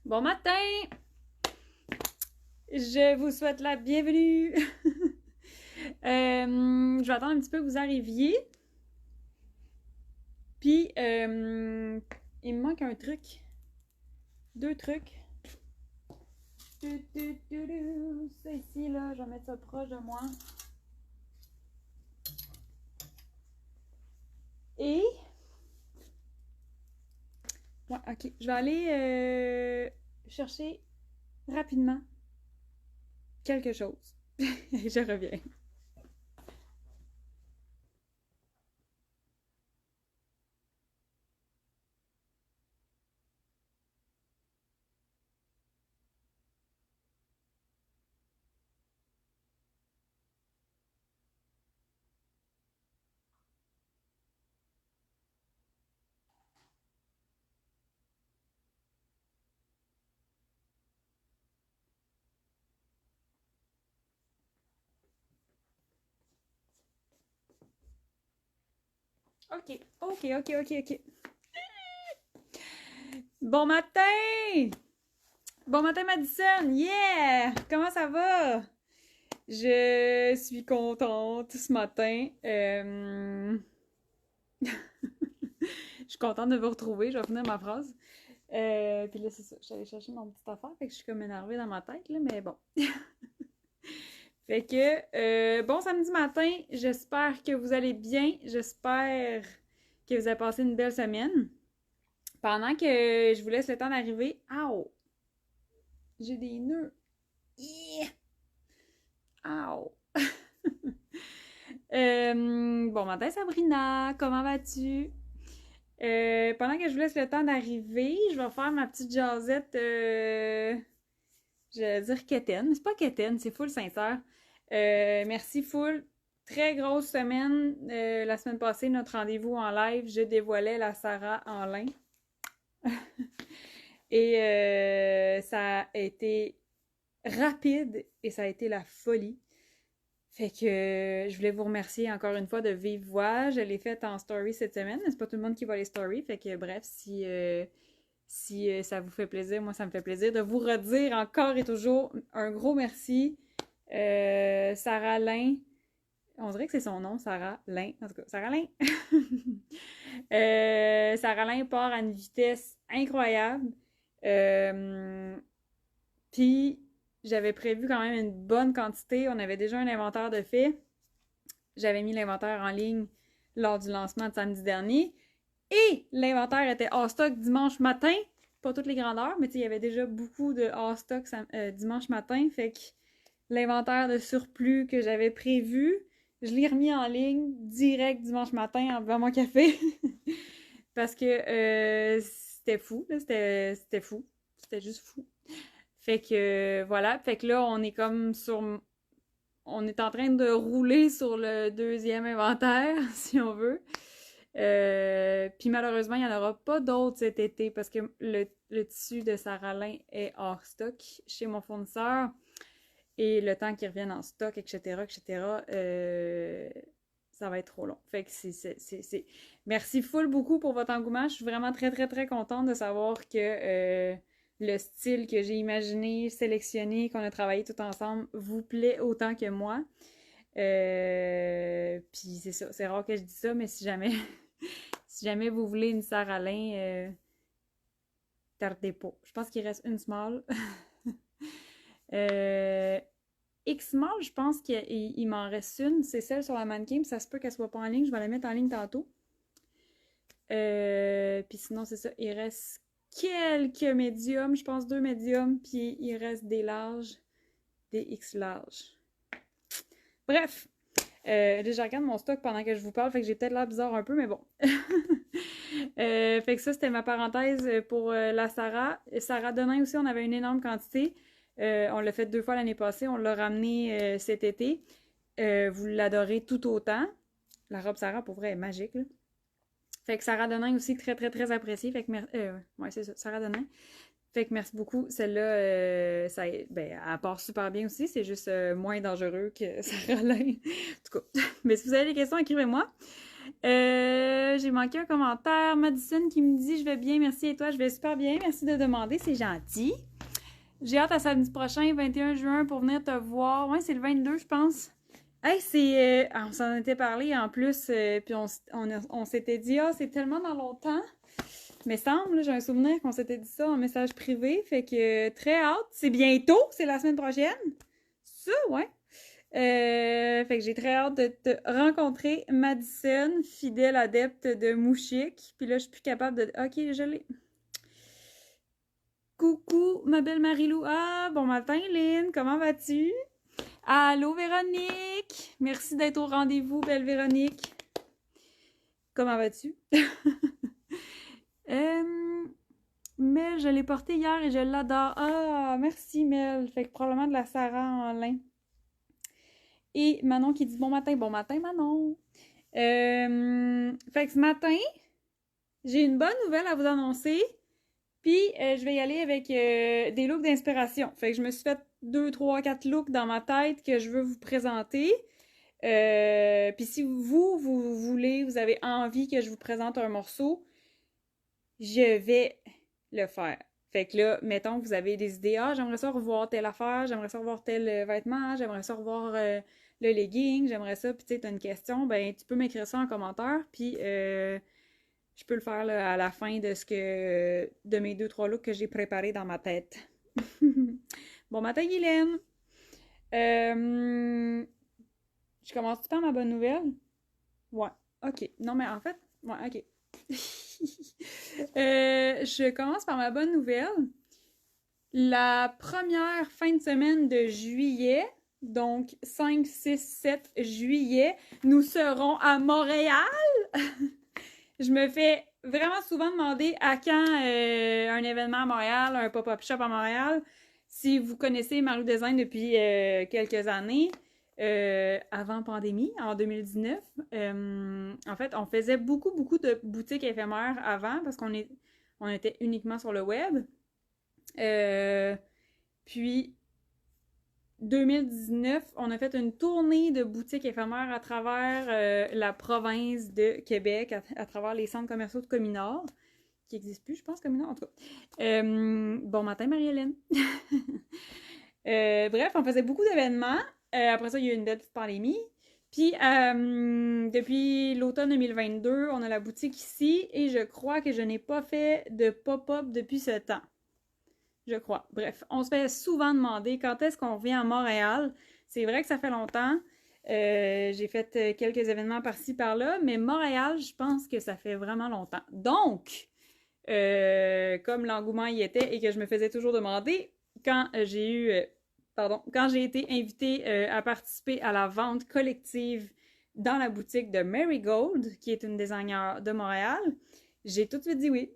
Bon matin! Je vous souhaite la bienvenue! Je vais attendre un petit peu que vous arriviez. Puis, il me manque un truc. Deux trucs. Ça ici, là, je vais mettre ça proche de moi. Et... Ouais, ok. Je vais aller chercher rapidement quelque chose. Et je reviens. Ok. Bon matin! Bon matin, Madison! Yeah! Comment ça va? Je suis contente ce matin. Je suis contente de vous retrouver. Je vais finir ma phrase. Puis là, c'est ça. J'allais chercher mon petite affaire. Fait que je suis comme énervée dans ma tête, là, mais bon. Fait que, bon samedi matin. J'espère que vous allez bien. J'espère que vous avez passé une belle semaine. Pendant que je vous laisse le temps d'arriver. Ow! J'ai des nœuds. Yeah! Ow! Bon matin Sabrina, comment vas-tu? Pendant que je vous laisse le temps d'arriver, je vais faire ma petite jasette, je vais dire quétaine, mais c'est pas quétaine, c'est full sincère. Merci full, très grosse semaine. La semaine passée, notre rendez-vous en live, je dévoilais la Sarah en lin. Et ça a été rapide et ça a été la folie. Fait que je voulais vous remercier encore une fois de vive voix. Je l'ai faite en story cette semaine, mais c'est pas tout le monde qui voit les stories. Fait que bref, si ça vous fait plaisir, moi ça me fait plaisir de vous redire encore et toujours un gros merci. Sarah Lin, on dirait que c'est son nom, Sarah Lin. En tout cas, Sarah Lin. Sarah Lin part à une vitesse incroyable. Puis j'avais prévu quand même une bonne quantité. On avait déjà un inventaire de fait. J'avais mis l'inventaire en ligne lors du lancement de samedi dernier. Et l'inventaire était hors stock dimanche matin. Pas toutes les grandeurs, mais il y avait déjà beaucoup de hors stock dimanche matin. Fait que l'inventaire de surplus que j'avais prévu, je l'ai remis en ligne direct dimanche matin en buvant mon café. Parce que c'était fou. C'était fou. C'était juste fou. Fait que voilà, fait que là, on est comme sur... On est en train de rouler sur le deuxième inventaire, si on veut. Puis malheureusement, il n'y en aura pas d'autres cet été parce que le tissu de Sarah Lin est hors stock chez mon fournisseur. Et le temps qu'il revienne en stock, etc., ça va être trop long. Fait que c'est... Merci full beaucoup pour votre engouement. Je suis vraiment très contente de savoir que... le style que j'ai imaginé, sélectionné, qu'on a travaillé tout ensemble, vous plaît autant que moi. Puis c'est ça, c'est rare que je dise ça, mais si jamais, si jamais vous voulez une Sarah Lin, tardez pas. Je pense qu'il reste une small. X-small, je pense qu'il m'en reste une. C'est celle sur la mannequin, puis ça se peut qu'elle soit pas en ligne. Je vais la mettre en ligne tantôt. Puis sinon, c'est ça, il reste quelques médiums, je pense 2 médiums, puis il reste des larges, des X larges. Bref, là, je regarde mon stock pendant que je vous parle, fait que j'ai peut-être l'air bizarre un peu, mais bon. Fait que ça, c'était ma parenthèse pour la Sarah. Sarah Denain aussi, on avait une énorme quantité. On l'a fait 2 fois l'année passée, on l'a ramené cet été. Vous l'adorez tout autant. La robe Sarah, pour vrai, est magique, là. Fait que Sarah Denain aussi, très appréciée. Fait que, ouais, c'est ça, Sarah Denain. Fait que merci beaucoup. Celle-là, ben, elle part super bien aussi. C'est juste moins dangereux que Sarah Lin. En tout cas, mais si vous avez des questions, écrivez-moi. J'ai manqué un commentaire. Madison qui me dit « Je vais bien, merci. Et toi? Je vais super bien. Merci de demander, c'est gentil. » J'ai hâte à samedi prochain, 21 juin, pour venir te voir. Ouais, c'est le 22, je pense. Hey, c'est... on s'en était parlé en plus, puis on s'était dit « Ah, c'est tellement dans longtemps. » Mais semble, j'ai un souvenir qu'on s'était dit ça en message privé. Fait que très hâte. C'est bientôt, c'est la semaine prochaine. Ça, ouais. Fait que j'ai très hâte de te rencontrer, Madison, fidèle adepte de Mouchik. Puis là, je suis plus capable de... Ok, je l'ai. Coucou, ma belle Marilou. Ah, bon matin, Lynn. Comment vas-tu? Allô, Véronique. Merci d'être au rendez-vous, belle Véronique. Comment vas-tu? Mel, je l'ai porté hier et je l'adore. Ah, merci, Mel. Fait que probablement de la Sarah en lin. Et Manon qui dit bon matin, Manon. Fait que ce matin, j'ai une bonne nouvelle à vous annoncer. Puis, je vais y aller avec des looks d'inspiration. Fait que je me suis fait 2, 3, 4 looks dans ma tête que je veux vous présenter. Puis si vous voulez, vous avez envie que je vous présente un morceau, je vais le faire. Fait que là, mettons que vous avez des idées. Ah, j'aimerais ça revoir telle affaire, j'aimerais ça revoir tel vêtement, j'aimerais ça revoir le legging, j'aimerais ça. Puis tu sais, t'as une question, ben tu peux m'écrire ça en commentaire. Puis je peux le faire là, à la fin de mes 2-3 looks que j'ai préparés dans ma tête. Bon matin, Guylaine! Je commence par ma bonne nouvelle? Ouais, ok. Non, mais en fait, ouais, ok. Je commence par ma bonne nouvelle. La première fin de semaine de juillet, donc 5, 6, 7 juillet, nous serons à Montréal! Je me fais vraiment souvent demander à quand un événement à Montréal, un pop-up shop à Montréal. Si vous connaissez Marlou Design depuis quelques années, avant pandémie, en 2019, en fait, on faisait beaucoup de boutiques éphémères avant parce qu'on était uniquement sur le web. Puis 2019, on a fait une tournée de boutiques éphémères à travers la province de Québec, à travers les centres commerciaux de Communard, qui n'existent plus, je pense, Communard, en tout cas. Bon matin, Marie-Hélène. Bref, on faisait beaucoup d'événements. Après ça, il y a eu une belle petite pandémie. Puis, depuis l'automne 2022, on a la boutique ici et je crois que je n'ai pas fait de pop-up depuis ce temps. Je crois. Bref, on se fait souvent demander quand est-ce qu'on revient à Montréal. C'est vrai que ça fait longtemps. J'ai fait quelques événements par-ci, par-là, mais Montréal, je pense que ça fait vraiment longtemps. Donc, comme l'engouement y était et que je me faisais toujours demander, quand j'ai été invitée à participer à la vente collective dans la boutique de Marigold, qui est une designer de Montréal, j'ai tout de suite dit oui.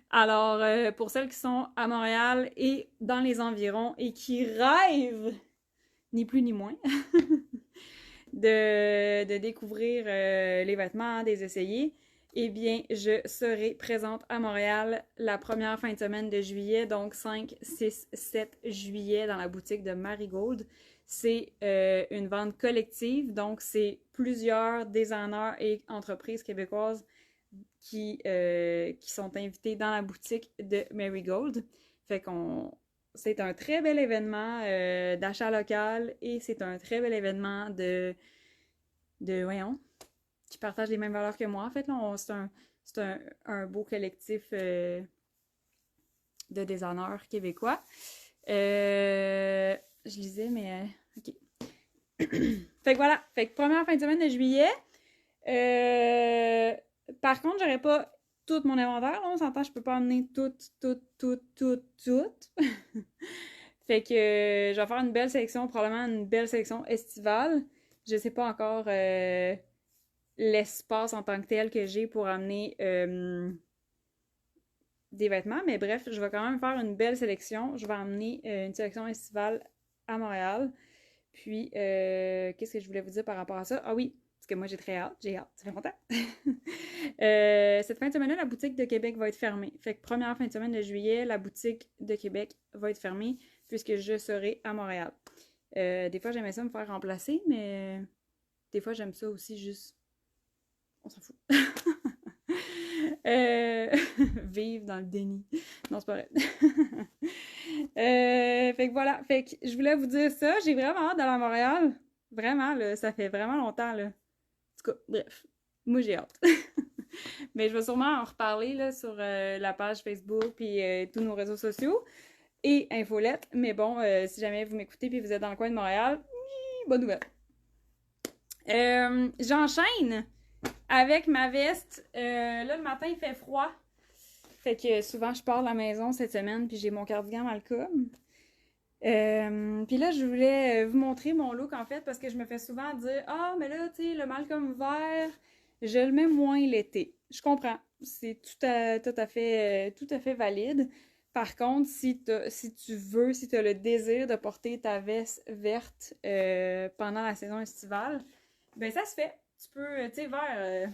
Alors, pour celles qui sont à Montréal et dans les environs et qui rêvent, ni plus ni moins, de découvrir les vêtements, des essayer, eh bien, je serai présente à Montréal la première fin de semaine de juillet, donc 5, 6, 7 juillet dans la boutique de Marigold. C'est une vente collective, donc c'est plusieurs designers et entreprises québécoises qui sont invités dans la boutique de Marigold. Fait qu'on... C'est un très bel événement d'achat local et c'est un très bel événement voyons, qui partagent les mêmes valeurs que moi. En fait, là, c'est un beau collectif de designers québécois. Je lisais, mais OK. Fait que voilà. Fait que première fin de semaine de juillet. Par contre, j'aurais pas tout mon inventaire. Là, on s'entend, je peux pas emmener tout. Fait que je vais faire une belle sélection, probablement une belle sélection estivale. Je sais pas encore l'espace en tant que tel que j'ai pour amener des vêtements, mais bref, je vais quand même faire une belle sélection. Je vais amener une sélection estivale à Montréal. Puis, qu'est-ce que je voulais vous dire par rapport à ça? Ah oui, parce que moi j'ai hâte, ça fait longtemps. Cette fin de semaine-là, la boutique de Québec va être fermée. Fait que première fin de semaine de juillet, la boutique de Québec va être fermée puisque je serai à Montréal. Des fois, j'aimais ça me faire remplacer, mais des fois, j'aime ça aussi juste on s'en fout. Vivre dans le déni. Non, c'est pas vrai. Fait que voilà. Fait que je voulais vous dire ça. J'ai vraiment hâte d'aller à Montréal. Vraiment, là, ça fait vraiment longtemps, là. En tout cas, bref. Moi, j'ai hâte. Mais je vais sûrement en reparler, là, sur la page Facebook puis tous nos réseaux sociaux et Infolette. Mais bon, si jamais vous m'écoutez puis vous êtes dans le coin de Montréal, bonne nouvelle. J'enchaîne avec ma veste. Là, le matin, il fait froid. Fait que souvent, je pars de la maison cette semaine, puis j'ai mon cardigan Malcolm. Puis là, je voulais vous montrer mon look, en fait, parce que je me fais souvent dire « Ah, mais là, tu sais, le Malcolm vert, je le mets moins l'été. » Je comprends. C'est tout à fait valide. Par contre, si tu as le désir de porter ta veste verte pendant la saison estivale, ben ça se fait. Tu peux, tu sais, vert,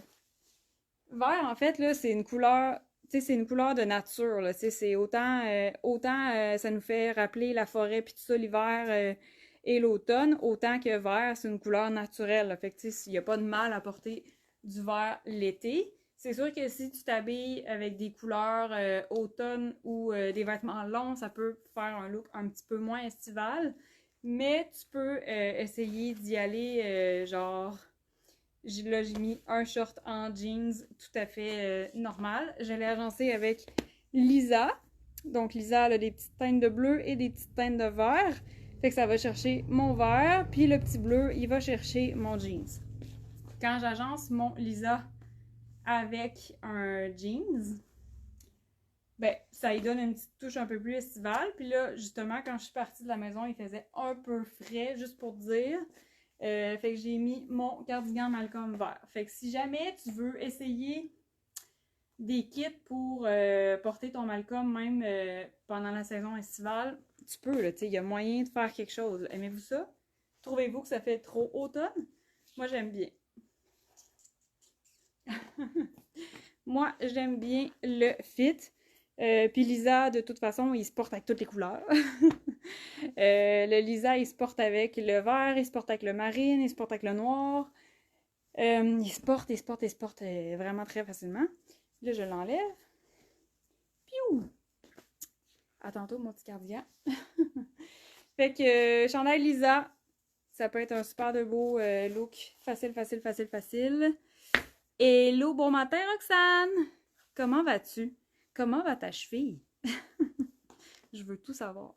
en fait, là, c'est une couleur, tu sais, c'est une couleur de nature, là, tu sais, c'est autant, ça nous fait rappeler la forêt puis tout ça l'hiver et l'automne, autant que vert, c'est une couleur naturelle, là. Fait que, tu sais, il n'y a pas de mal à porter du vert l'été. C'est sûr que si tu t'habilles avec des couleurs automne ou des vêtements longs, ça peut faire un look un petit peu moins estival, mais tu peux essayer d'y aller genre... Là, j'ai mis un short en jeans tout à fait normal. Je l'ai agencé avec Lisa. Donc, Lisa, elle a des petites teintes de bleu et des petites teintes de vert. Fait que ça va chercher mon vert. Puis le petit bleu, il va chercher mon jeans. Quand j'agence mon Lisa avec un jeans, ben, ça lui donne une petite touche un peu plus estivale. Puis là, justement, quand je suis partie de la maison, il faisait un peu frais, juste pour dire. Fait que j'ai mis mon cardigan Malcolm vert. Fait que si jamais tu veux essayer des kits pour porter ton Malcolm même pendant la saison estivale, tu peux, là, tu sais, il y a moyen de faire quelque chose. Aimez-vous ça? Trouvez-vous que ça fait trop automne? Moi, j'aime bien. Moi, j'aime bien le fit. Puis Lisa, de toute façon, il se porte avec toutes les couleurs. Le Lisa, il se porte avec le vert, il se porte avec le marine, il se porte avec le noir. Il se porte vraiment très facilement. Là, je l'enlève. Piou! À tantôt, mon petit cardigan. Fait que chandail Lisa, ça peut être un super de beau look. Facile. Hello, bon matin, Roxane! Comment vas-tu? Comment va ta cheville? Je veux tout savoir.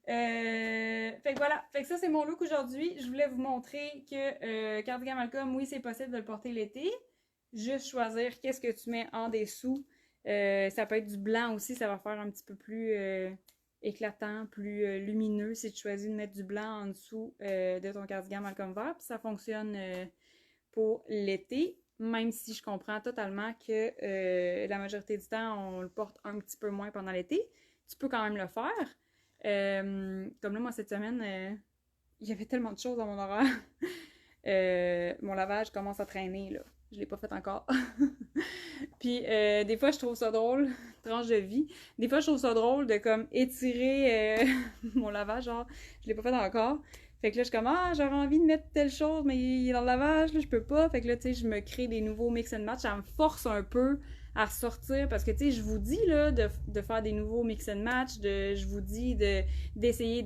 Fait que voilà, fait que ça c'est mon look aujourd'hui. Je voulais vous montrer que cardigan Malcolm, oui c'est possible de le porter l'été. Juste choisir qu'est-ce que tu mets en dessous. Ça peut être du blanc aussi, ça va faire un petit peu plus éclatant, plus lumineux si tu choisis de mettre du blanc en dessous de ton cardigan Malcolm vert. Puis ça fonctionne pour l'été, même si je comprends totalement que la majorité du temps on le porte un petit peu moins pendant l'été. Tu peux quand même le faire. Comme là, moi, cette semaine, il y avait tellement de choses dans mon horaire. Mon lavage commence à traîner, là. Je l'ai pas fait encore. Puis, des fois, je trouve ça drôle, tranche de vie. Des fois, je trouve ça drôle de, comme, étirer mon lavage, genre, je l'ai pas fait encore. Fait que là, je suis comme, ah, j'aurais envie de mettre telle chose, mais il est dans le lavage, là, je peux pas. Fait que là, tu sais, je me crée des nouveaux mix and match. Ça me force un peu à ressortir parce que, tu sais, je vous dis, là, de faire des nouveaux mix and match, je vous dis d'essayer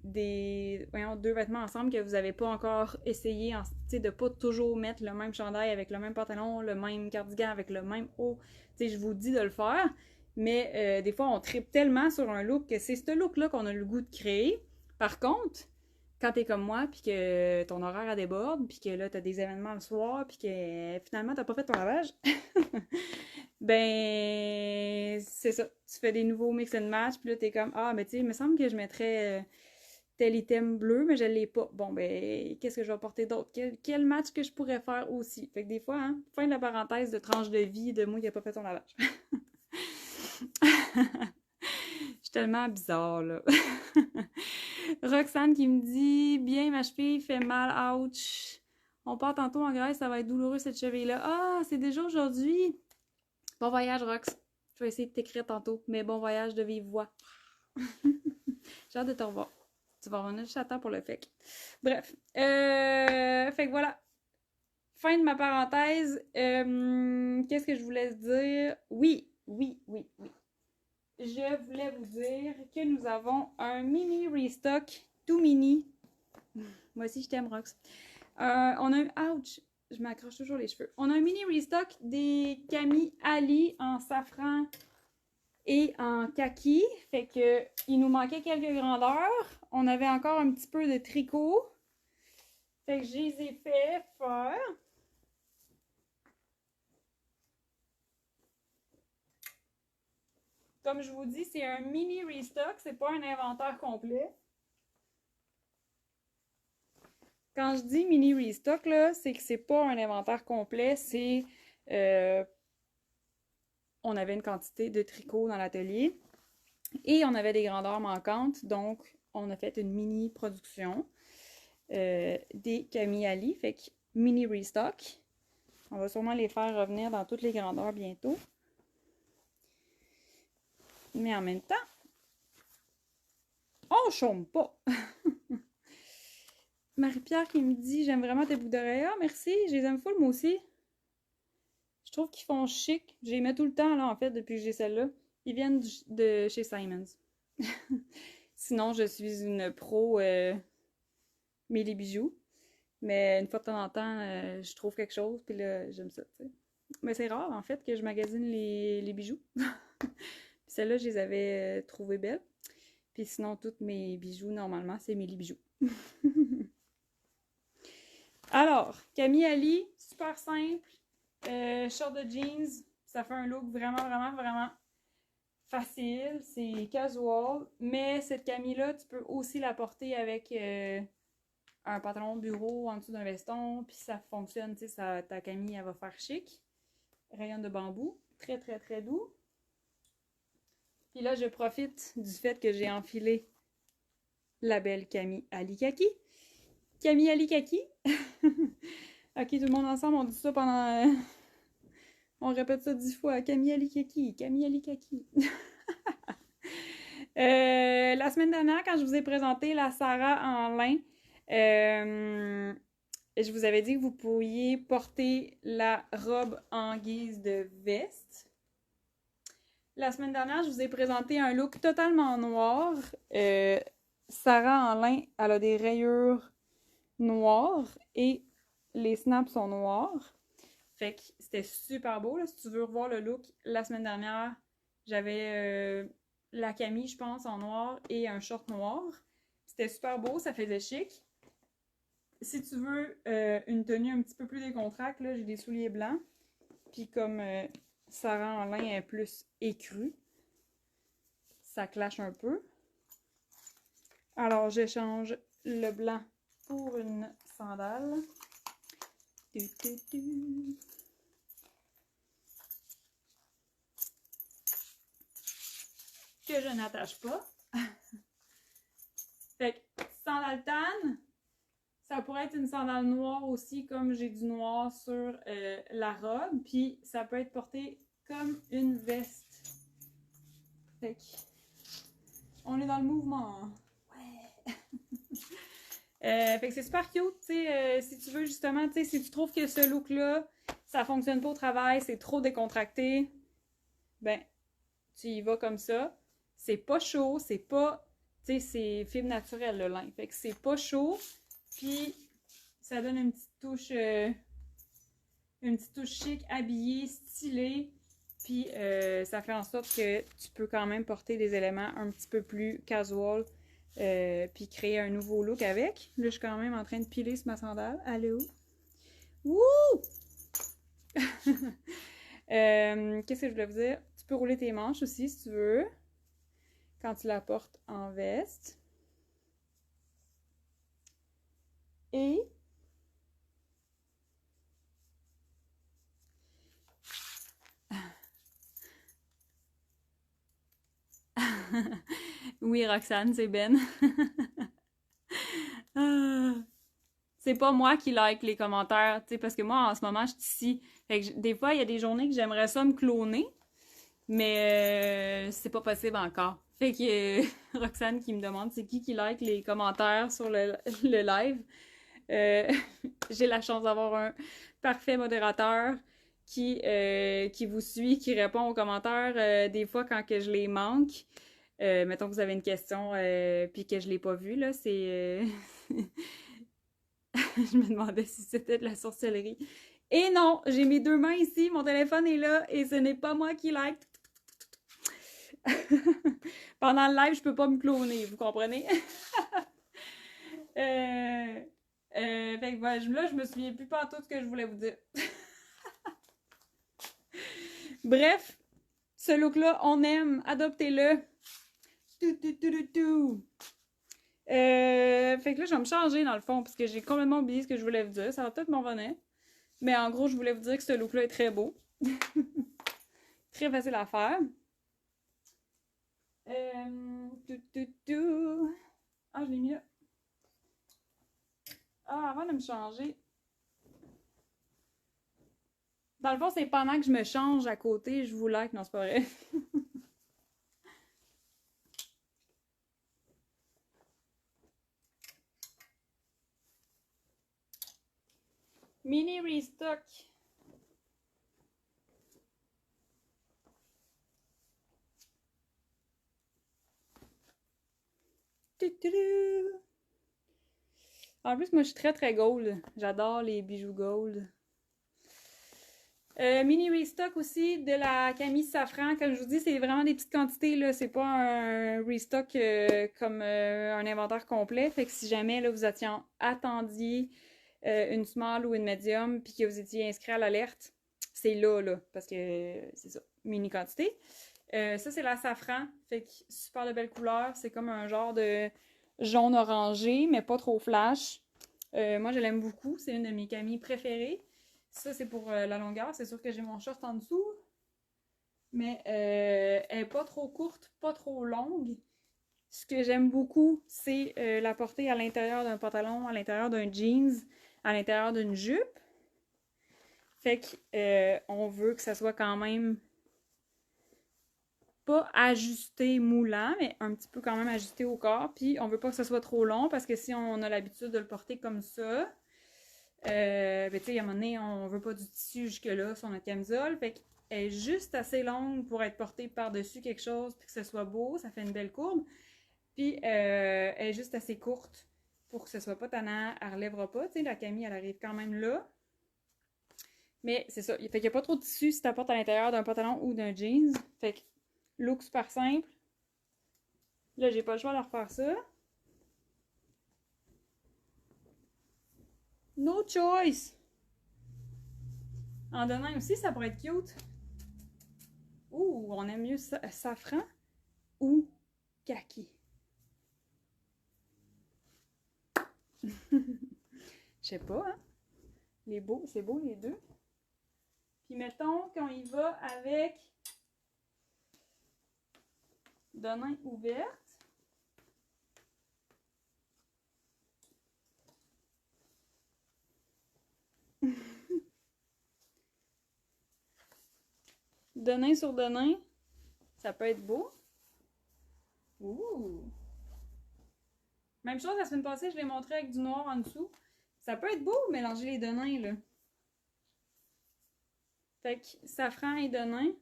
deux vêtements ensemble que vous n'avez pas encore essayé, tu sais, de pas toujours mettre le même chandail avec le même pantalon, le même cardigan avec le même haut. Tu sais, je vous dis de le faire, mais des fois, on tripe tellement sur un look que c'est ce look-là qu'on a le goût de créer. Par contre, quand t'es comme moi, puis que ton horaire a déborde, puis que là, t'as des événements le soir, puis que finalement, t'as pas fait ton lavage, ben, c'est ça. Tu fais des nouveaux mix and match, puis là, t'es comme, ah, mais tu sais, il me semble que je mettrais tel item bleu, mais je l'ai pas. Bon, ben, qu'est-ce que je vais porter d'autre? Quel match que je pourrais faire aussi? Fait que des fois, hein, fin de la parenthèse de tranche de vie de moi qui a pas fait ton lavage. Je suis tellement bizarre, là. Roxane qui me dit « Bien, ma cheville fait mal, ouch. On part tantôt en Grèce, ça va être douloureux cette cheville-là. Ah, c'est déjà aujourd'hui. Bon voyage, Rox. Je vais essayer de t'écrire tantôt, mais bon voyage de vive voix. J'ai hâte de te revoir. Tu vas revenir juste à temps pour le FEC. Bref. Fait que voilà. fin de ma parenthèse. Qu'est-ce que je voulais dire? Oui. Je voulais vous dire que nous avons un mini restock, tout mini. Moi aussi, je t'aime, Rox. On a un... Ouch! Je m'accroche toujours les cheveux. On a un mini restock des Camille Ali en safran et en kaki. Fait que il nous manquait quelques grandeurs. On avait encore un petit peu de tricot. Fait que je les ai fait faire. Comme je vous dis, c'est un mini restock, c'est pas un inventaire complet. Quand je dis mini restock, là, c'est que c'est pas un inventaire complet, c'est... on avait une quantité de tricot dans l'atelier et on avait des grandeurs manquantes, donc on a fait une mini production des Camille Ali, fait que mini restock. On va sûrement les faire revenir dans toutes les grandeurs bientôt. Mais en même temps, on chôme pas. Marie-Pierre qui me dit « J'aime vraiment tes boucles d'oreilles. » Ah, merci, je les aime full, moi aussi. Je trouve qu'ils font chic. Je les mets tout le temps, là, en fait, depuis que j'ai celle-là. Ils viennent de chez Simons. Sinon, je suis une pro mêlée bijoux. Mais une fois de temps en temps, je trouve quelque chose, puis là, j'aime ça, tu sais. Mais c'est rare, en fait, que je magasine les bijoux. Celles-là, je les avais trouvées belles. Puis sinon, tous mes bijoux, normalement, c'est mêlée bijoux. Alors, Camille Ali, super simple. Short de jeans, ça fait un look vraiment facile. C'est casual. Mais cette Camille-là, tu peux aussi la porter avec un pantalon de bureau en dessous d'un veston. Puis ça fonctionne, tu sais, ta Camille, elle va faire chic. Rayon de bambou. Très doux. Puis là, je profite du fait que j'ai enfilé la belle Camille Ali Kaki. Camille Ali Kaki. Ok, tout le monde ensemble, on dit ça pendant... on répète ça 10 fois. Camille Ali Kaki. Camille Ali Kaki. La semaine dernière, quand je vous ai présenté la Sarah en lin, je vous avais dit que vous pourriez porter la robe en guise de veste. La semaine dernière, je vous ai présenté un look totalement noir. Sarah en lin, elle a des rayures noires et les snaps sont noirs. Fait que c'était super beau. Là. Si tu veux revoir le look, la semaine dernière, j'avais la Camille, je pense, en noir et un short noir. C'était super beau, ça faisait chic. Si tu veux une tenue un petit peu plus décontractée, là, j'ai des souliers blancs. Puis comme Sarah en lin est plus écru, ça clash un peu. Alors, j'échange le blanc pour une sandale. Que je n'attache pas. Fait que sandale tan, ça pourrait être une sandale noire aussi, comme j'ai du noir sur la robe. Puis ça peut être porté comme une veste. Fait que on est dans le mouvement. Ouais. Fait que c'est super cute, tu sais, si tu veux justement, tu sais, si tu trouves que ce look-là, ça fonctionne pas au travail, c'est trop décontracté, ben, tu y vas comme ça. C'est pas chaud, c'est pas, tu sais, c'est fibre naturelle le lin, fait que c'est pas chaud, puis ça donne une petite touche chic, habillée, stylée, puis ça fait en sorte que tu peux quand même porter des éléments un petit peu plus casual, puis créer un nouveau look avec. Là, je suis quand même en train de piler sur ma sandale. Allô? Wouh! Qu'est-ce que je voulais vous dire? Tu peux rouler tes manches aussi si tu veux. Quand tu la portes en veste. Et... oui, Roxane, c'est Ben. C'est pas moi qui like les commentaires, tu sais, parce que moi, en ce moment, je suis ici. Fait que des fois, il y a des journées que j'aimerais ça me cloner, mais c'est pas possible encore. Fait que Roxane qui me demande c'est qui like les commentaires sur le live. Euh, j'ai la chance d'avoir un parfait modérateur qui vous suit, qui répond aux commentaires des fois quand que je les manque. Mettons que vous avez une question puis que je l'ai pas vue, là, c'est... je me demandais si c'était de la sorcellerie. Et non, j'ai mes deux mains ici, mon téléphone est là et ce n'est pas moi qui like. Pendant le live, je peux pas me cloner, vous comprenez? Fait que là, je me souviens plus pas tout ce que je voulais vous dire. Bref, ce look-là, on aime, adoptez-le. Fait que là, je vais me changer dans le fond, parce que j'ai complètement oublié ce que je voulais vous dire. Ça va peut-être m'en venir. Mais en gros, je voulais vous dire que ce look-là est très beau. Très facile à faire. Ah, je l'ai mis là. Ah, avant de me changer. Dans le fond, c'est pendant que je me change à côté, je vous like. Non, c'est pas vrai. Mini restock. En plus, moi, je suis très, très gold. J'adore les bijoux gold. Mini restock aussi de la Camille Safran. Comme je vous dis, c'est vraiment des petites quantités, là. C'est pas un restock comme un inventaire complet. Fait que si jamais là, vous attendiez une small ou une medium puis que vous étiez inscrit à l'alerte, c'est là, parce que c'est ça, mini quantité. Ça, c'est la Safran. Fait que super de belle couleur. C'est comme un genre de jaune orangé, mais pas trop flash. Moi, je l'aime beaucoup. C'est une de mes camis préférées. Ça, c'est pour la longueur. C'est sûr que j'ai mon short en dessous. Mais elle est pas trop courte, pas trop longue. Ce que j'aime beaucoup, c'est la porter à l'intérieur d'un pantalon, à l'intérieur d'un jeans, à l'intérieur d'une jupe. Fait que on veut que ça soit quand même pas ajusté moulant, mais un petit peu quand même ajusté au corps. Puis on veut pas que ça soit trop long parce que si on a l'habitude de le porter comme ça, ben tu sais, à un moment donné, on veut pas du tissu jusque-là sur notre camisole. Fait qu'elle est juste assez longue pour être portée par-dessus quelque chose puis que ce soit beau, ça fait une belle courbe. Puis elle est juste assez courte pour que ce soit pas tannant, elle relèvera pas. Tu sais, la camille, elle arrive quand même là. Mais c'est ça, fait qu'il n'y a pas trop de tissu si tu apportes à l'intérieur d'un pantalon ou d'un jeans. Fait que look super simple. Là, j'ai pas le choix de refaire ça. No choice! En donnant aussi, ça pourrait être cute. Ouh, on aime mieux safran ou kaki. Je sais pas, hein? C'est beau les deux. Puis mettons qu'on y va avec Denain ouverte. Denain sur Denain, ça peut être beau. Ouh! Même chose la semaine passée, je l'ai montré avec du noir en dessous. Ça peut être beau, mélanger les Denains, là. Fait que safran et Denain.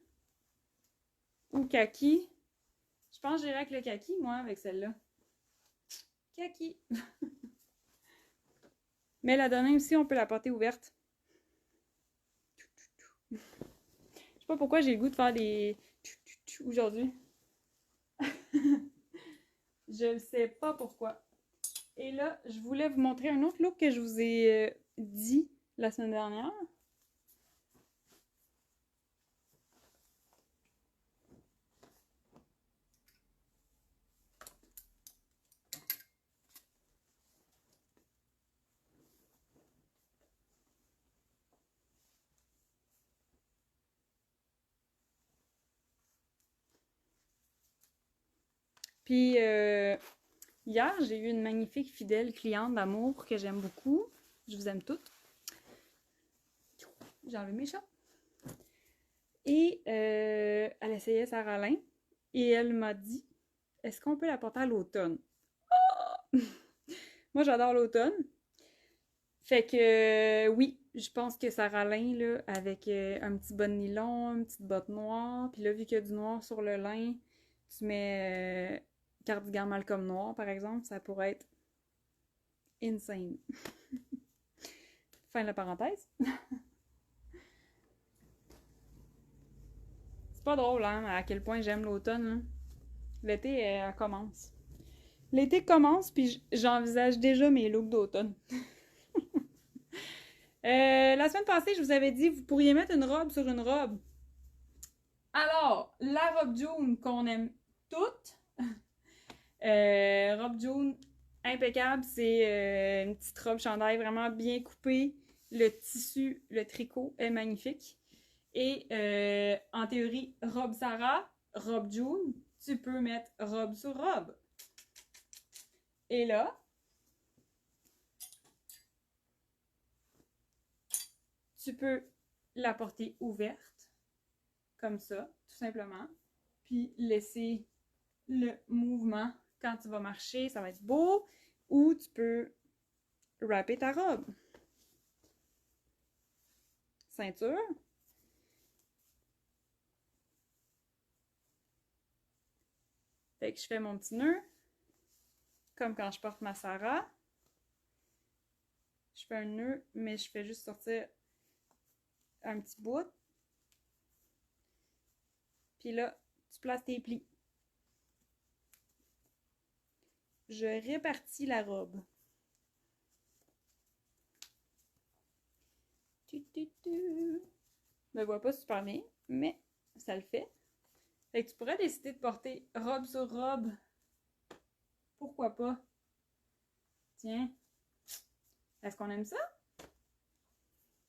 Ou kaki. Je pense que j'irai avec le kaki, moi, avec celle-là. Kaki! Mais la Denain aussi, on peut la porter ouverte. Je sais pas pourquoi j'ai le goût de faire des aujourd'hui. Je ne sais pas pourquoi. Et là, je voulais vous montrer un autre look que je vous ai dit la semaine dernière. Puis hier, j'ai eu une magnifique fidèle cliente d'amour que j'aime beaucoup. Je vous aime toutes. J'ai enlevé mes chats. Et elle essayait sa Rallin et elle m'a dit, est-ce qu'on peut la porter à l'automne? Oh! Moi, j'adore l'automne. Fait que oui, je pense que ça ralent là, avec un petit bas de nylon, une petite botte noire. Puis là, vu qu'il y a du noir sur le lin, tu mets cardigan Malcolm noir, par exemple, ça pourrait être insane. Fin de la parenthèse. C'est pas drôle, hein, à quel point j'aime l'automne. L'été, elle commence. L'été commence, puis j'envisage déjà mes looks d'automne. La semaine passée, je vous avais dit, vous pourriez mettre une robe sur une robe. Alors, la robe jaune qu'on aime toutes. Robe jaune impeccable, c'est une petite robe chandail vraiment bien coupée. Le tissu, le tricot est magnifique. Et en théorie, robe Sarah, robe jaune, tu peux mettre robe sur robe. Et là, tu peux la porter ouverte, comme ça, tout simplement. Puis laisser le mouvement quand tu vas marcher, ça va être beau. Ou tu peux wrapper ta robe. Ceinture. Fait que je fais mon petit nœud, comme quand je porte ma Sarah. Je fais un nœud, mais je fais juste sortir un petit bout. Puis là, tu places tes plis. Je répartis la robe. Je me vois pas super bien, mais ça le fait. Fait que tu pourrais décider de porter robe sur robe. Pourquoi pas? Tiens. Est-ce qu'on aime ça?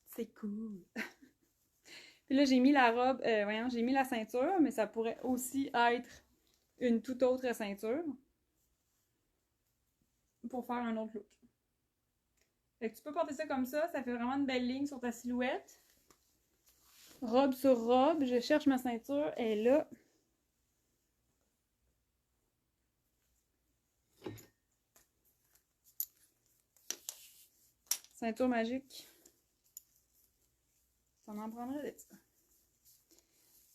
C'est cool. Puis là, j'ai mis la robe, voyons, j'ai mis la ceinture, mais ça pourrait aussi être une toute autre ceinture pour faire un autre look. Fait que tu peux porter ça comme ça fait vraiment une belle ligne sur ta silhouette. Robe sur robe, je cherche ma ceinture, elle est là. Ceinture magique. Ça m'en prendrait de ça.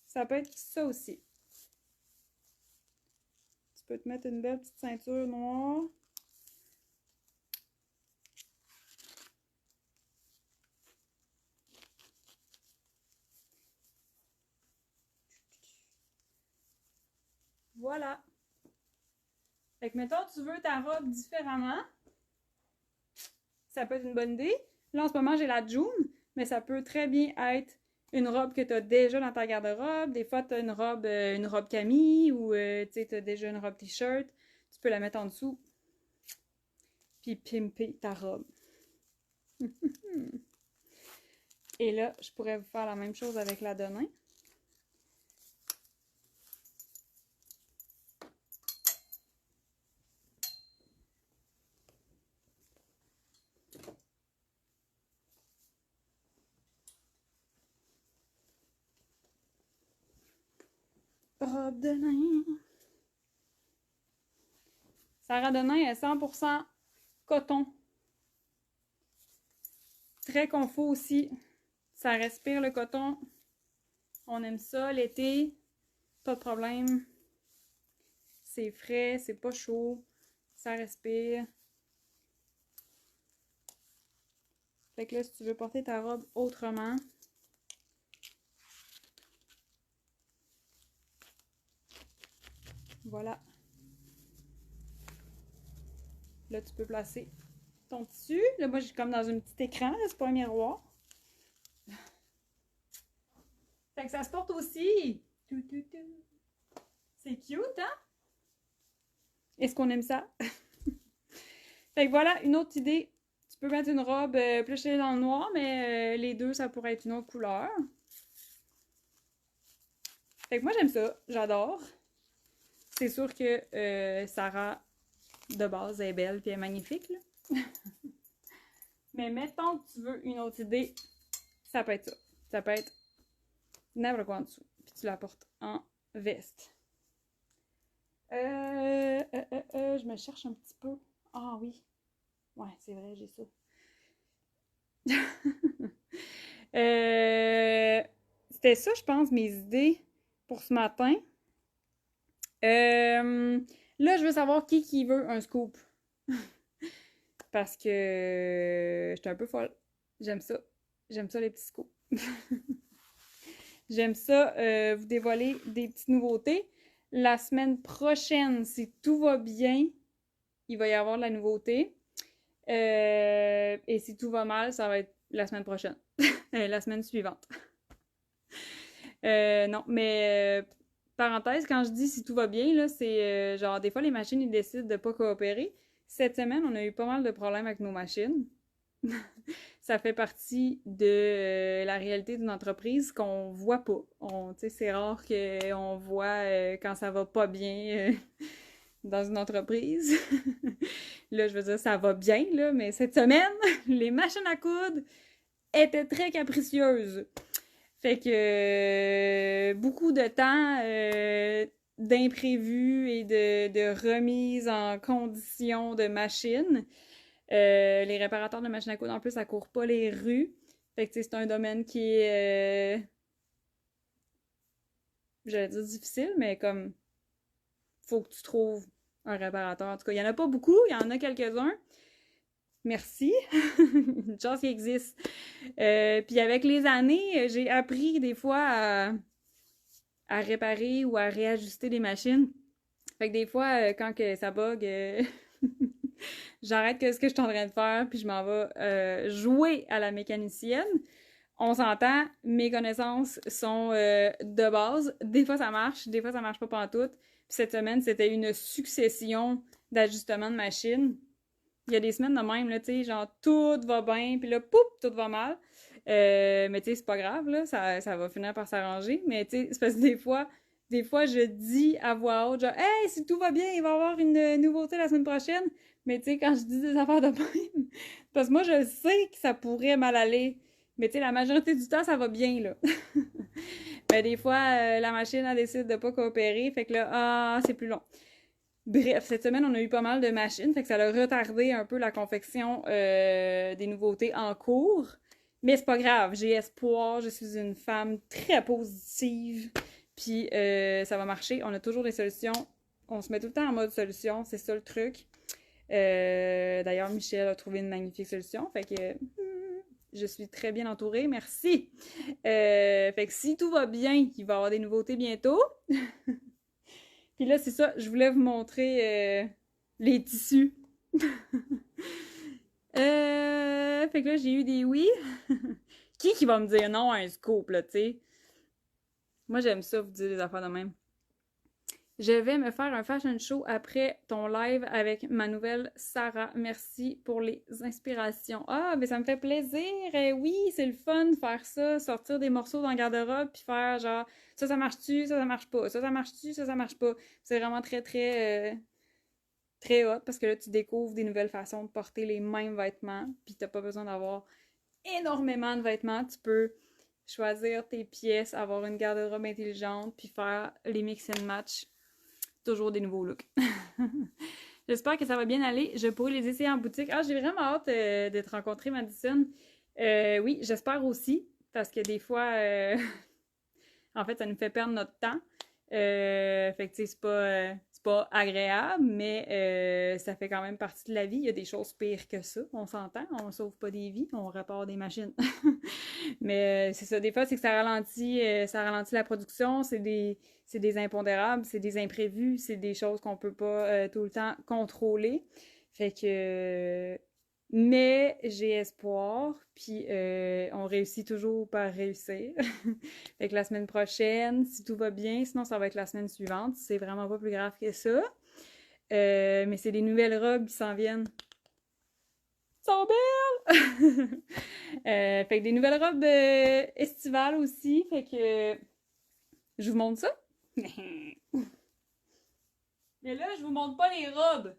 Ça peut être ça aussi. Tu peux te mettre une belle petite ceinture noire. Voilà. Fait que, mettons, tu veux ta robe différemment. Ça peut être une bonne idée. Là, en ce moment, j'ai la June, mais ça peut très bien être une robe que tu as déjà dans ta garde-robe. Des fois, tu as une robe Camille ou tu as déjà une robe t-shirt. Tu peux la mettre en dessous. Puis pimper ta robe. Et là, je pourrais vous faire la même chose avec la Denain. Robe de nain. Sarah Denain est 100% coton. Très confort aussi. Ça respire le coton. On aime ça l'été. Pas de problème. C'est frais, c'est pas chaud. Ça respire. Fait que là, si tu veux porter ta robe autrement, voilà. Là, tu peux placer ton tissu. Là, moi, j'ai comme dans un petit écran. C'est pas un miroir. Fait que ça se porte aussi. C'est cute, hein? Est-ce qu'on aime ça? Fait que voilà, une autre idée. Tu peux mettre une robe plus chez dans le noir, mais les deux, ça pourrait être une autre couleur. Fait que moi, j'aime ça. J'adore. C'est sûr que Sarah, de base, est belle et est magnifique, là. Mais mettons que tu veux une autre idée, ça peut être ça. Ça peut être n'importe quoi en dessous. Puis tu la portes en veste. Je me cherche un petit peu. Ah oui. Ouais, c'est vrai, j'ai ça. C'était ça, je pense, mes idées pour ce matin. Là, je veux savoir qui veut un scoop. Parce que j'étais un peu folle. J'aime ça. J'aime ça, les petits scoops. J'aime ça, vous dévoiler des petites nouveautés. La semaine prochaine, si tout va bien, il va y avoir de la nouveauté. Et si tout va mal, ça va être la semaine prochaine. La semaine suivante. Non, mais parenthèse, quand je dis si tout va bien, là, c'est genre des fois les machines ils décident de pas coopérer. Cette semaine, on a eu pas mal de problèmes avec nos machines. Ça fait partie de la réalité d'une entreprise qu'on voit pas. C'est rare qu'on voit quand ça va pas bien dans une entreprise. Là, je veux dire, ça va bien, là, mais cette semaine, les machines à coudre étaient très capricieuses. Fait que beaucoup de temps d'imprévus et de remise en condition de machines. Les réparateurs de machines à coudre, en plus, ça court pas les rues. Fait que c'est un domaine qui est, j'allais dire difficile, mais comme, faut que tu trouves un réparateur. En tout cas, il y en a pas beaucoup, il y en a quelques-uns. Merci. Une chance qu'il existe. Puis avec les années, j'ai appris des fois à réparer ou à réajuster des machines. Fait que des fois, quand que ça bug, j'arrête ce que je suis en train de faire, puis je m'en vais jouer à la mécanicienne. On s'entend, mes connaissances sont de base. Des fois, ça marche pas pantoute. Puis cette semaine, c'était une succession d'ajustements de machines. Il y a des semaines de même, là, tu sais, genre, tout va bien, puis là, poup, tout va mal. Mais tu sais, c'est pas grave, là, ça va finir par s'arranger. Mais tu sais, c'est parce que des fois, je dis à voix haute, genre, hey, si tout va bien, il va y avoir une nouveauté la semaine prochaine. Mais tu sais, quand je dis des affaires de même, parce que moi, je sais que ça pourrait mal aller. Mais tu sais, la majorité du temps, ça va bien, là. Mais des fois, la machine, elle décide de pas coopérer, fait que là, c'est plus long. Bref, cette semaine, on a eu pas mal de machines, fait que ça a retardé un peu la confection des nouveautés en cours. Mais c'est pas grave, j'ai espoir, je suis une femme très positive, puis ça va marcher. On a toujours des solutions. On se met tout le temps en mode solution, c'est ça le truc. D'ailleurs, Michel a trouvé une magnifique solution, fait que je suis très bien entourée, merci. Fait que si tout va bien, il va y avoir des nouveautés bientôt. Puis là, c'est ça, je voulais vous montrer les tissus. Fait que là, j'ai eu des oui. Qui va me dire non à un scoop, là, tu sais? Moi, j'aime ça, vous dire des affaires de même. Je vais me faire un fashion show après ton live avec ma nouvelle Sarah. Merci pour les inspirations. Ah, mais ça me fait plaisir. Oui, c'est le fun de faire ça, sortir des morceaux dans le garde-robe puis faire genre ça marche-tu, ça marche pas, ça marche-tu, ça marche pas. C'est vraiment très, très, très hot parce que là, tu découvres des nouvelles façons de porter les mêmes vêtements puis t'as pas besoin d'avoir énormément de vêtements. Tu peux choisir tes pièces, avoir une garde-robe intelligente puis faire les mix and match. Toujours des nouveaux looks. J'espère que ça va bien aller. Je pourrai les essayer en boutique. Ah, j'ai vraiment hâte de te rencontrer, Madison. Oui, j'espère aussi, parce que des fois, en fait, ça nous fait perdre notre temps. Fait que, tu sais, c'est pas agréable, mais ça fait quand même partie de la vie. Il y a des choses pires que ça, on s'entend. On sauve pas des vies, on répare des machines. Mais c'est ça, des fois, c'est que ça ralentit la production, c'est des impondérables, c'est des imprévus, c'est des choses qu'on peut pas tout le temps contrôler. Fait que... mais j'ai espoir, puis on réussit toujours par réussir. Fait que la semaine prochaine, si tout va bien, sinon ça va être la semaine suivante. C'est vraiment pas plus grave que ça. Mais c'est des nouvelles robes qui s'en viennent. Sont belles! Fait que des nouvelles robes estivales aussi. Fait que je vous montre ça. Mais là, je vous montre pas les robes.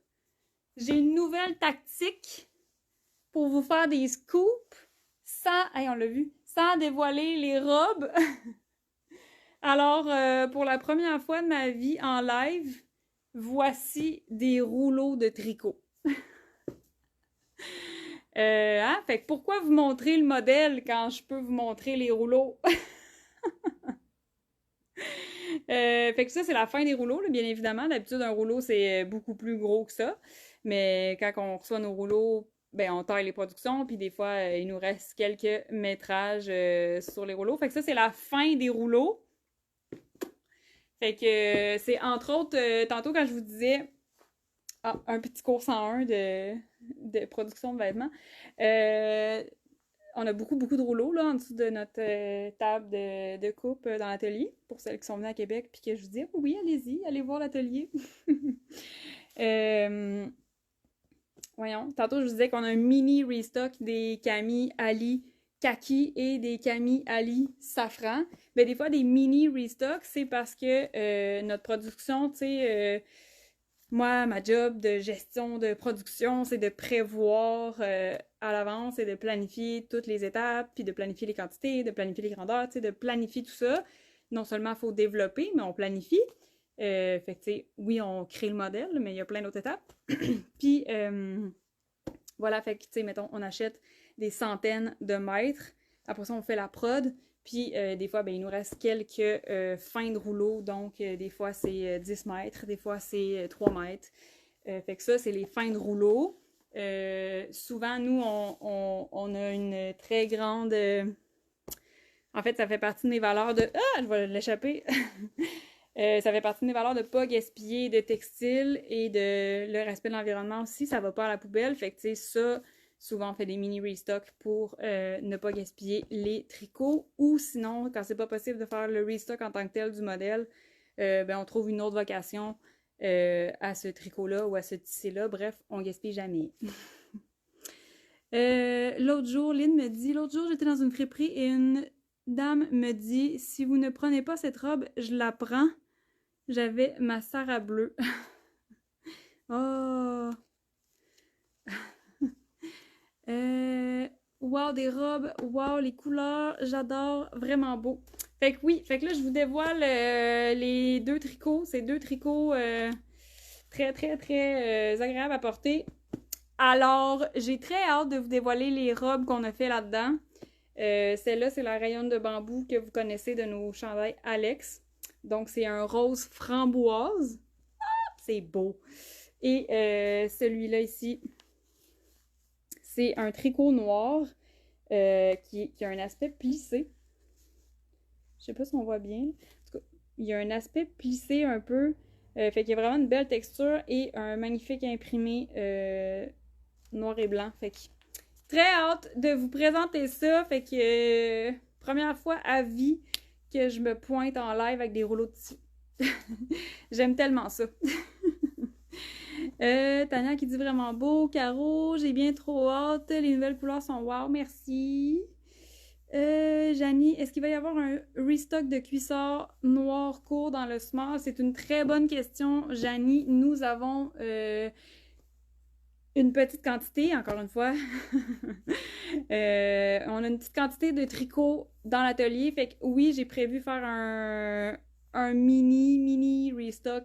J'ai une nouvelle tactique pour vous faire des scoops sans, hey, on l'a vu, sans dévoiler les robes. Alors, pour la première fois de ma vie en live, voici des rouleaux de tricot. Hein? Fait que pourquoi vous montrer le modèle quand je peux vous montrer les rouleaux? Fait que ça, c'est la fin des rouleaux, là, bien évidemment. D'habitude, un rouleau, c'est beaucoup plus gros que ça. Mais quand on reçoit nos rouleaux, ben, on taille les productions, puis des fois, il nous reste quelques métrages sur les rouleaux. Fait que ça, c'est la fin des rouleaux. Fait que c'est entre autres, tantôt quand je vous disais un petit cours 101 de production de vêtements, on a beaucoup, beaucoup de rouleaux là, en dessous de notre table de coupe dans l'atelier, pour celles qui sont venues à Québec, puis que je vous dis, oui, allez-y, allez voir l'atelier. Voyons, tantôt je vous disais qu'on a un mini restock des Camille Ali Kaki et des Camille Ali Safran. Mais des fois, des mini restocks, c'est parce que notre production, tu sais, moi, ma job de gestion de production, c'est de prévoir à l'avance et de planifier toutes les étapes, puis de planifier les quantités, de planifier les grandeurs, tu sais, de planifier tout ça. Non seulement il faut développer, mais on planifie. Fait que, tu sais, oui, on crée le modèle, mais il y a plein d'autres étapes. Puis, voilà, fait que, tu sais, mettons, on achète des centaines de mètres. Après ça, on fait la prod. Puis, des fois, ben, il nous reste quelques fins de rouleau. Donc, des fois, c'est 10 mètres. Des fois, c'est 3 mètres. Fait que ça, c'est les fins de rouleau. Souvent, nous, on a une très grande... En fait, ça fait partie de mes valeurs de... Ah, je vais l'échapper! Ça fait partie de mes valeurs de ne pas gaspiller de textiles et de le respect de l'environnement aussi. Ça va pas à la poubelle. Fait que, tu sais, ça, souvent, on fait des mini restocks pour ne pas gaspiller les tricots. Ou sinon, quand c'est pas possible de faire le restock en tant que tel du modèle, ben, on trouve une autre vocation à ce tricot-là ou à ce tissu-là. Bref, on gaspille jamais. L'autre jour, Lynn me dit, l'autre jour, j'étais dans une friperie et une dame me dit, si vous ne prenez pas cette robe, je la prends. J'avais ma Sarah bleue. Oh! Wow, des robes. Wow, les couleurs. J'adore. Vraiment beau. Fait que oui, fait que là, je vous dévoile les deux tricots. C'est deux tricots très, très, très agréables à porter. Alors, j'ai très hâte de vous dévoiler les robes qu'on a fait là-dedans. Celle-là, c'est la rayonne de bambou que vous connaissez de nos chandails Alex. Donc, c'est un rose framboise. Ah, c'est beau. Et celui-là ici, c'est un tricot noir qui a un aspect plissé. Je sais pas si on voit bien. En tout cas, il y a un aspect plissé un peu. Fait qu'il y a vraiment une belle texture et un magnifique imprimé noir et blanc. Fait que très hâte de vous présenter ça. Fait que première fois à vie que je me pointe en live avec des rouleaux de tissu. J'aime tellement ça. Tania qui dit vraiment beau. Caro, j'ai bien trop hâte. Les nouvelles couleurs sont wow, merci. Janie, est-ce qu'il va y avoir un restock de cuissard noir court dans le small? C'est une très bonne question, Janie. Nous avons une petite quantité, encore une fois. On a une petite quantité de tricot dans l'atelier. Fait que oui, j'ai prévu faire un mini restock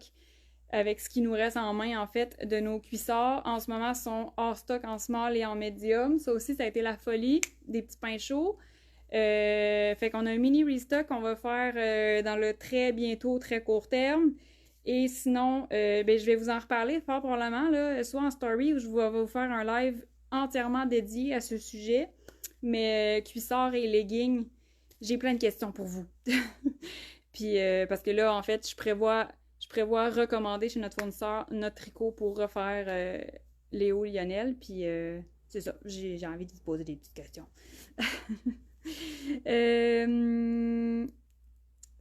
avec ce qui nous reste en main, en fait, de nos cuissards. En ce moment, ils sont hors stock en small et en medium. Ça aussi, ça a été la folie, des petits pains chauds. Fait qu'on a un mini restock qu'on va faire dans le très bientôt, très court terme. Et sinon, ben, je vais vous en reparler fort probablement, là, soit en story ou je vais vous faire un live entièrement dédié à ce sujet. Mais cuissards et leggings, j'ai plein de questions pour vous. Puis parce que là, en fait, je prévois recommander chez notre fournisseur notre tricot pour refaire Léo Lionel. Puis c'est ça, j'ai envie de vous poser des petites questions.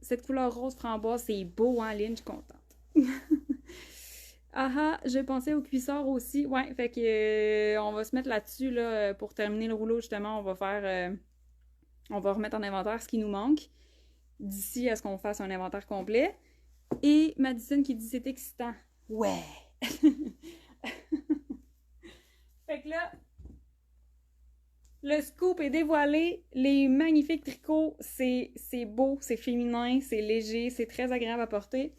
Cette couleur rose framboise, c'est beau, hein, Lynn? Je suis contente. Ah, je pensais au cuissard aussi. Ouais, fait que on va se mettre là-dessus là, pour terminer le rouleau, justement. On va remettre en inventaire ce qui nous manque d'ici à ce qu'on fasse un inventaire complet. Et Madison qui dit c'est excitant. Ouais! Fait que là, le scoop est dévoilé. Les magnifiques tricots, c'est beau, c'est féminin, c'est léger, c'est très agréable à porter.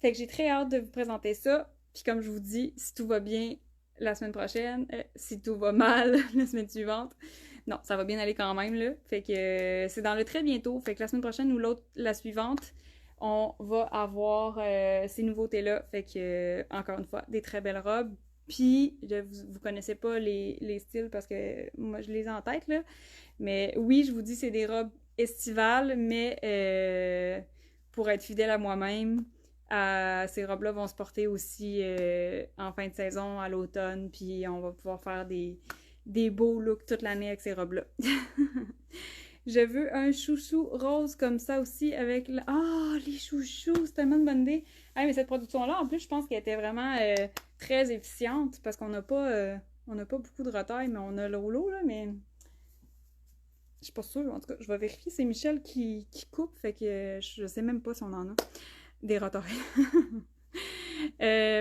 Fait que j'ai très hâte de vous présenter ça. Puis comme je vous dis, si tout va bien, la semaine prochaine, si tout va mal, la semaine suivante. Non, ça va bien aller quand même, là. Fait que c'est dans le très bientôt. Fait que la semaine prochaine ou l'autre, la suivante, on va avoir ces nouveautés-là. Fait que, encore une fois, des très belles robes. Puis, vous connaissez pas les styles parce que moi, je les ai en tête, là. Mais oui, je vous dis, c'est des robes estivales, mais pour être fidèle à moi-même, ces robes-là vont se porter aussi en fin de saison, à l'automne, puis on va pouvoir faire des beaux looks toute l'année avec ces robes-là. Je veux un chouchou rose comme ça aussi avec... les chouchous! C'est tellement une bonne idée! Ah, mais cette production-là, en plus, je pense qu'elle était vraiment très efficiente parce qu'on n'a pas beaucoup de retail, mais on a le rouleau, là, mais... Je suis pas sûre, en tout cas, je vais vérifier. C'est Michel qui coupe, fait que je sais même pas si on en a des retails.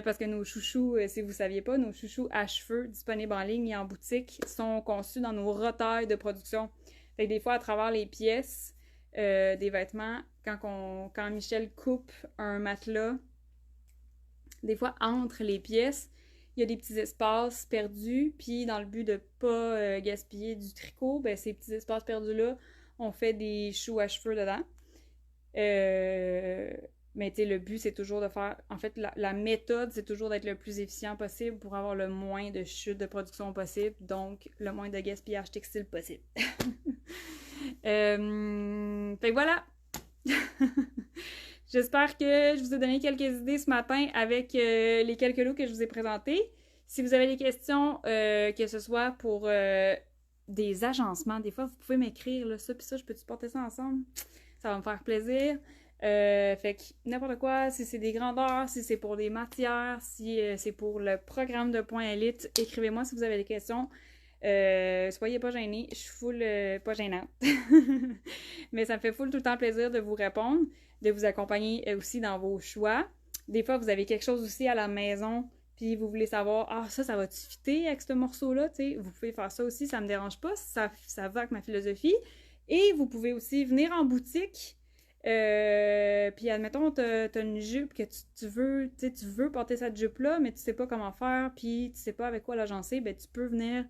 Parce que nos chouchous, si vous saviez pas, nos chouchous à cheveux disponibles en ligne et en boutique sont conçus dans nos retails de production. Fait que des fois, à travers les pièces des vêtements, quand Michel coupe un matelas, des fois, entre les pièces, il y a des petits espaces perdus, puis dans le but de pas gaspiller du tricot, ben ces petits espaces perdus-là, on fait des choux à cheveux dedans. Mais tu sais, le but, c'est toujours de faire... En fait, la méthode, c'est toujours d'être le plus efficient possible pour avoir le moins de chutes de production possible, donc le moins de gaspillage textile possible. Fait que voilà! J'espère que je vous ai donné quelques idées ce matin avec les quelques looks que je vous ai présentés. Si vous avez des questions, que ce soit pour des agencements, des fois, vous pouvez m'écrire, là, ça puis ça, je peux-tu porter ça ensemble? Ça va me faire plaisir. Fait que n'importe quoi, si c'est des grandeurs, si c'est pour des matières, si c'est pour le programme de Point Élite, écrivez-moi si vous avez des questions. Soyez pas gênés, je suis full pas gênante. Mais ça me fait full tout le temps plaisir de vous répondre, de vous accompagner aussi dans vos choix. Des fois, vous avez quelque chose aussi à la maison, puis vous voulez savoir, ça va-tu fitter avec ce morceau-là, tu sais, vous pouvez faire ça aussi, ça me dérange pas, ça va avec ma philosophie. Et vous pouvez aussi venir en boutique, puis admettons, t'as une jupe que tu veux porter cette jupe-là, mais tu sais pas comment faire, puis tu sais pas avec quoi l'agencer, ben tu peux venir...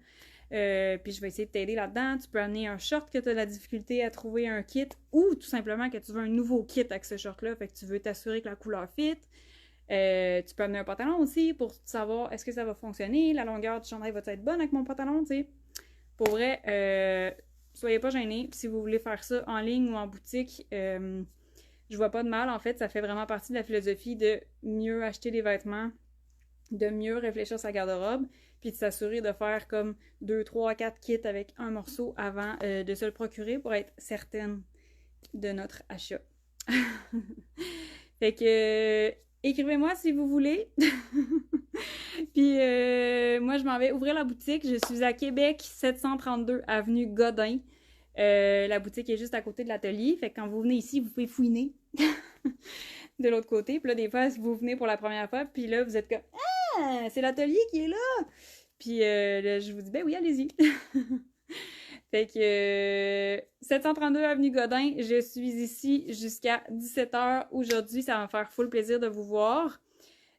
puis je vais essayer de t'aider là-dedans. Tu peux amener un short que tu as de la difficulté à trouver un kit ou tout simplement que tu veux un nouveau kit avec ce short-là, fait que tu veux t'assurer que la couleur fit. Tu peux amener un pantalon aussi pour savoir est-ce que ça va fonctionner, la longueur du chandail va être bonne avec mon pantalon, tu sais. Pour vrai, soyez pas gênés. Si vous voulez faire ça en ligne ou en boutique, je vois pas de mal. En fait, ça fait vraiment partie de la philosophie de mieux acheter des vêtements, de mieux réfléchir sa garde-robe, puis de s'assurer de faire comme 2, 3, 4 kits avec un morceau avant de se le procurer pour être certaine de notre achat. Fait que écrivez-moi si vous voulez. Puis moi, je m'en vais ouvrir la boutique. Je suis à Québec, 732 avenue Godin. La boutique est juste à côté de l'atelier. Fait que quand vous venez ici, vous pouvez fouiner de l'autre côté. Puis là, des fois, si vous venez pour la première fois, puis là, vous êtes comme « Ah, c'est l'atelier qui est là! » Puis là, je vous dis « Ben oui, allez-y! » Fait que 732 avenue Godin, je suis ici jusqu'à 17h aujourd'hui. Ça va me faire full plaisir de vous voir.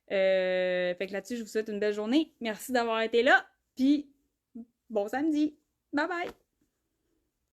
Fait que là-dessus, je vous souhaite une belle journée. Merci d'avoir été là. Puis bon samedi. Bye bye!